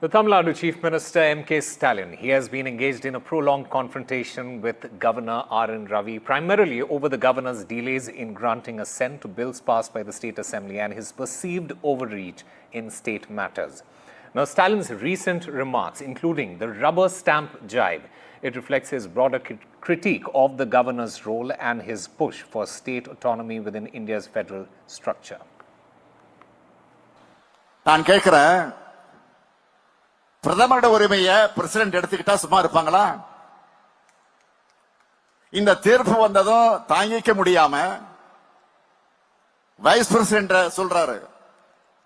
The Tamil Nadu Chief Minister M.K. Stalin, he has been engaged in a prolonged confrontation with Governor RN Ravi, primarily over the governor's delays in granting assent to bills passed by the State Assembly and his perceived overreach in state matters. Now, Stalin's recent remarks, including the rubber stamp jibe, it reflects his broader critique of the governor's role and his push for state autonomy within India's federal structure. பிரதமரோட உரிமையை president எடுத்துக்கிட்டா சும்மா இருப்பாங்களா? இந்த தீர்ப்பு வந்ததும் தாங்கிக்க முடியாம vice president சொல்றாரு.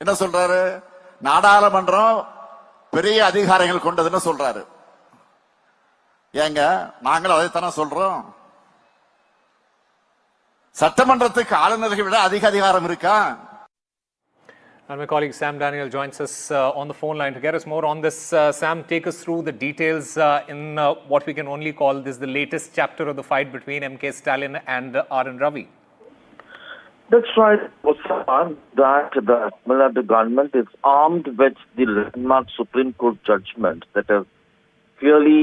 என்ன சொல்றாரு? நாடாளுமன்றம் பெரிய அதிகாரங்கள் கொண்டதுன்னு சொல்றாரு. ஏங்க, நாங்களும் அதைத்தானே சொல்றோம். சட்டமன்றத்துக்கு ஆளுநர்களை விட அதிக அதிகாரம் இருக்கா? And my colleague Sam Daniel joins us on the phone line to get us more on this. Sam, take us through the details in what we can only call this the latest chapter of the fight between M.K. Stalin and RN Ravi. That's right, Osman, that the Tamil Nadu government is armed with the landmark Supreme Court judgment that has clearly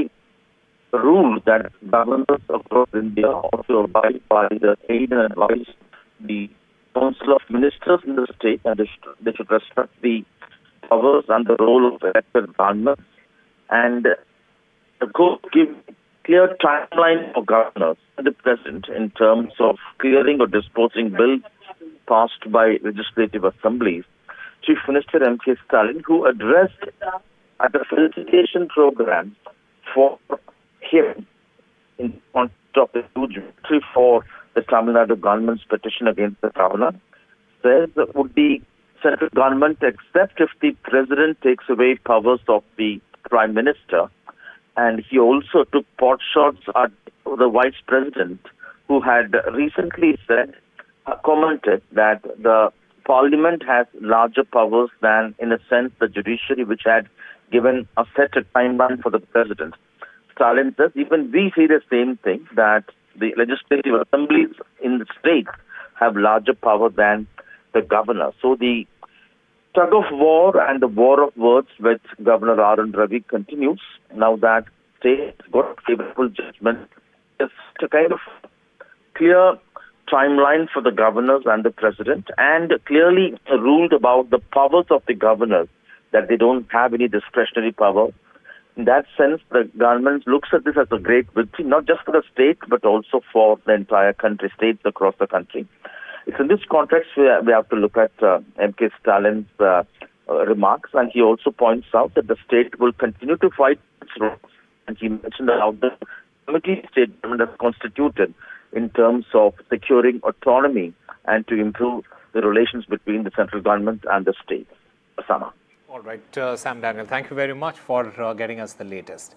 ruled that governors across India also abide by the aid and advice the Council of Ministers in the state, and they should respect the powers and the role of elected government. And the court gives clear timeline for governors and the president in terms of clearing or disposing bills passed by legislative assemblies. Chief Minister M.K. Stalin, who addressed at the felicitation program for him in context of the huge victory for the Tamil Nadu government's petition against the governor, says would the central government accept if the president takes away powers of the prime minister? And he also took pot shots at the vice president, who had recently commented that the parliament has larger powers than, in a sense, the judiciary, which had given a set timeline for the president. Stalin says even we see the same thing, that the legislative assemblies in the state have larger power than the governor. So the tug of war and the war of words with Governor RN Ravi continues now that state got favorable judgment. It's a kind of clear timeline for the governors and the president, and clearly ruled about the powers of the governors, that they don't have any discretionary power. In that sense, the government looks at this as a great victory, not just for the state, but also for the entire country, states across the country. It's in this context we have to look at M.K. Stalin's remarks, and he also points out that the state will continue to fight its roles. And he mentioned how the committee state government has constituted in terms of securing autonomy and to improve the relations between the central government and the state. Osama. All right, Sam Daniel, thank you very much for getting us the latest.